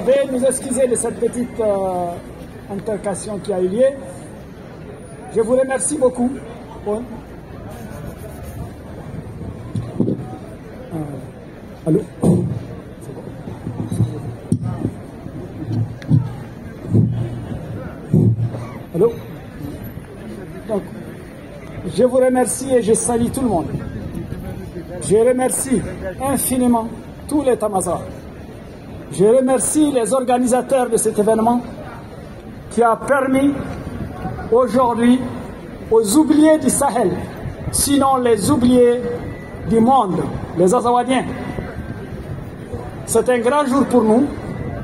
Veuillez nous excuser de cette petite altercation qui a eu lieu. Je vous remercie beaucoup. Allô? Allô? Donc, je vous remercie et je salue tout le monde. Je remercie infiniment tous les Tamazars. Je remercie les organisateurs de cet événement qui a permis aujourd'hui aux oubliés du Sahel, sinon les oubliés du monde, les Azawadiens. C'est un grand jour pour nous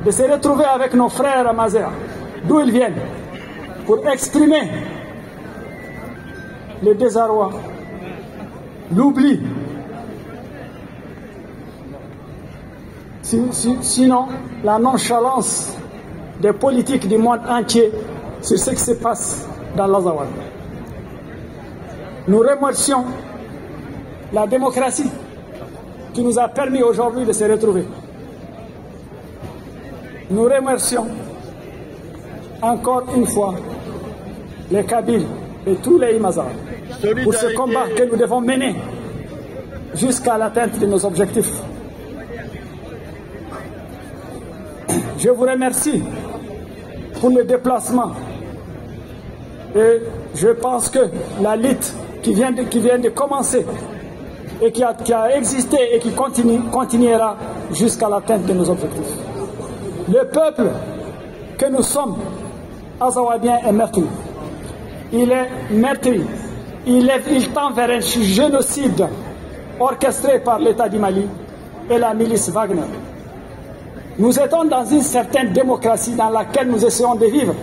de se retrouver avec nos frères Amazigh, d'où ils viennent, pour exprimer le désarroi, l'oubli. Sinon, la nonchalance des politiques du monde entier sur ce qui se passe dans l'Azawad. Nous remercions la démocratie qui nous a permis aujourd'hui de se retrouver. Nous remercions encore une fois les Kabyles et tous les Imazars pour ce combat que nous devons mener jusqu'à l'atteinte de nos objectifs. Je vous remercie pour le déplacement et je pense que la lutte qui vient de commencer et qui a existé et qui continuera jusqu'à l'atteinte de nos objectifs. Le peuple que nous sommes, Azawadiens, est meurtri. Il est meurtri. Il tend vers un génocide orchestré par l'État du Mali et la milice Wagner. Nous étions dans une certaine démocratie dans laquelle nous essayons de vivre.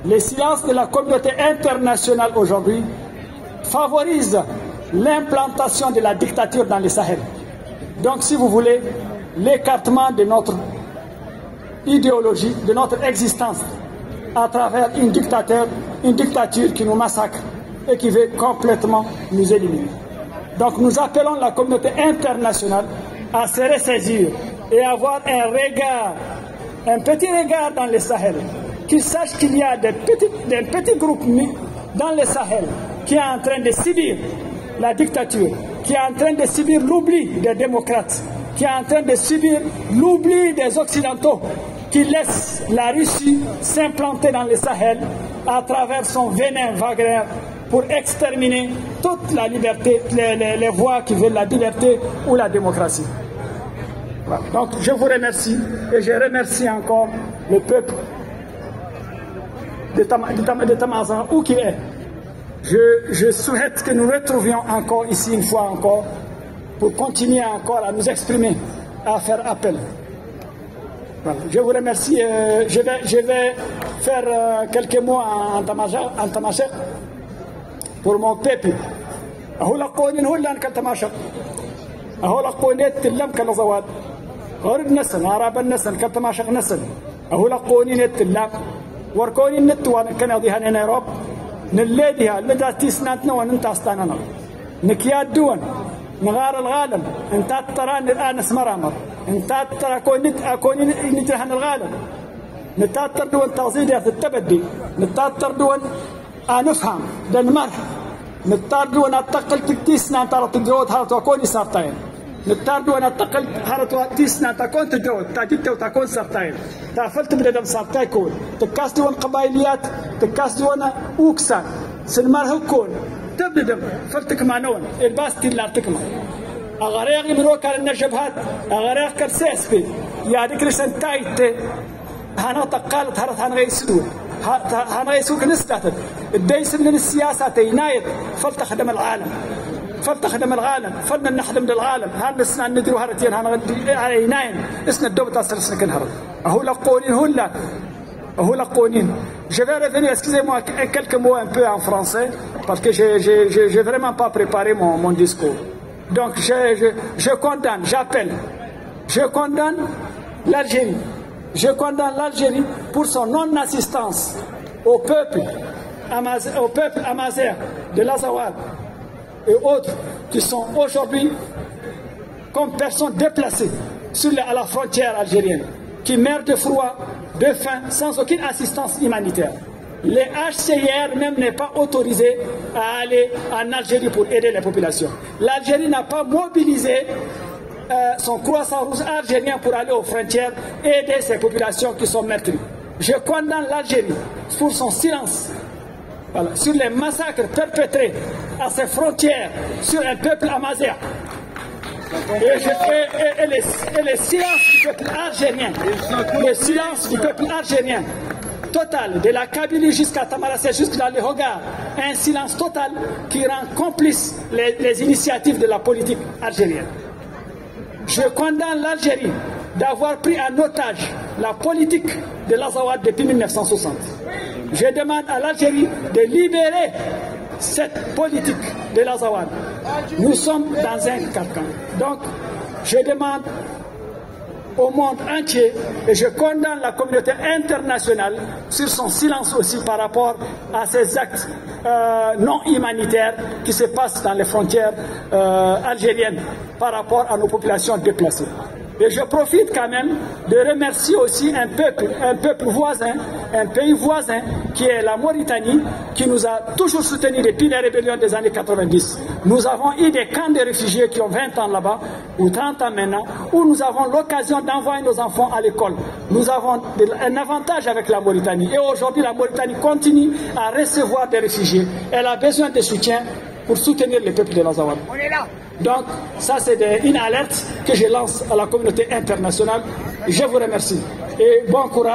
Le silence de la communauté internationale aujourd'hui favorise l'implantation de la dictature dans le Sahel. Donc, si vous voulez, l'écartement de notre idéologie, de notre existence, à travers une dictature qui nous massacre et qui veut complètement nous éliminer. Donc, nous appelons la communauté internationale à se ressaisir et avoir un petit regard dans le Sahel, qu'ils sachent qu'il y a des petits groupes dans le Sahel qui est en train de subir la dictature, qui est en train de subir l'oubli des démocrates, qui est en train de subir l'oubli des Occidentaux, qui laissent la Russie s'implanter dans le Sahel à travers son venin Wagner pour exterminer toute la liberté, les voix qui veulent la liberté ou la démocratie. Voilà. Donc je vous remercie et je remercie encore le peuple de Tamazigh, où qu'il est. Je souhaite que nous retrouvions encore ici une fois encore pour continuer encore à nous exprimer, à faire appel. Voilà. Je vous remercie. Je vais faire quelques mots en tamashek pour mon peuple. غرب نسل عرب النسل كتماشق نسل أهو لقوني نت اللاب وركوني النت وانا كان يضيها نيروب نلاديها المدى تيسناتنا وانت استاننا نكياد دون نغار الغالم انت تراني الان اسمرامر انت ترى كوني نترهن الغالم نتاتر دون تغزيدها في التبدي نتاتر دون نفهم دنمر نتاتر دون اتقل تكتيسنا ترى تدرود هذا وكوني سارتين نتاردو أنا تقل هرتوا تيسنا تكون تدرود تاجيت وتكون سرتين تافلت من دم سرتين كون تكاسدون قبائليات تكاسدون أوكسان سنمره كون تبدم فلتك معنون الباس تلا تكمل أغريق من وكال النجبهات أغريق كرسيس في يا ذكر سنتايت هنا تقالت هرت هنغيسدون هنغيسوك نستاتد الديس من السياسة تينايت فلتخدم العالم فلتخدم العالم فلنا نخدم للعالم هذا السنة نديرو هرتين هنغيناين اسنا الدوبة تصل سنكن هرت أهو لقونين هو لقونين. Je vais revenir, excusez-moi, quelques mots un peu en français parce que j'ai vraiment pas préparé mon discours. Donc je condamne, j'appelle, je condamne l'Algérie. Je condamne l'Algérie pour son non-assistance au peuple amazigh de l'Azawad et autres qui sont aujourd'hui comme personnes déplacées à la frontière algérienne, qui meurent de froid, de faim, sans aucune assistance humanitaire. Les HCR même n'est pas autorisé à aller en Algérie pour aider les populations. L'Algérie n'a pas mobilisé son Croissant-Rouge algérien pour aller aux frontières aider ces populations qui sont meurtries. Je condamne l'Algérie pour son silence sur les massacres perpétrés à ses frontières sur un peuple amazigh. Et le silence du peuple algérien, le silence du peuple algérien total, de la Kabylie jusqu'à Tamaracé, jusqu'à le Hogar, un silence total qui rend complice les initiatives de la politique algérienne. Je condamne l'Algérie d'avoir pris en otage la politique de l'Azawad depuis 1960. Je demande à l'Algérie de libérer cette politique de l'Azawad. Nous sommes dans un carcan. Donc, je demande au monde entier et je condamne la communauté internationale sur son silence aussi par rapport à ces actes non humanitaires qui se passent dans les frontières algériennes par rapport à nos populations déplacées. Et je profite quand même de remercier aussi un peuple voisin, un pays voisin qui est la Mauritanie, qui nous a toujours soutenus depuis les rébellions des années 90. Nous avons eu des camps de réfugiés qui ont 20 ans là-bas, ou 30 ans maintenant, où nous avons l'occasion d'envoyer nos enfants à l'école. Nous avons un avantage avec la Mauritanie. Et aujourd'hui, la Mauritanie continue à recevoir des réfugiés. Elle a besoin de soutien pour soutenir le peuple de l'Azawad. On est là. Donc, ça c'est une alerte que je lance à la communauté internationale. Je vous remercie et bon courage.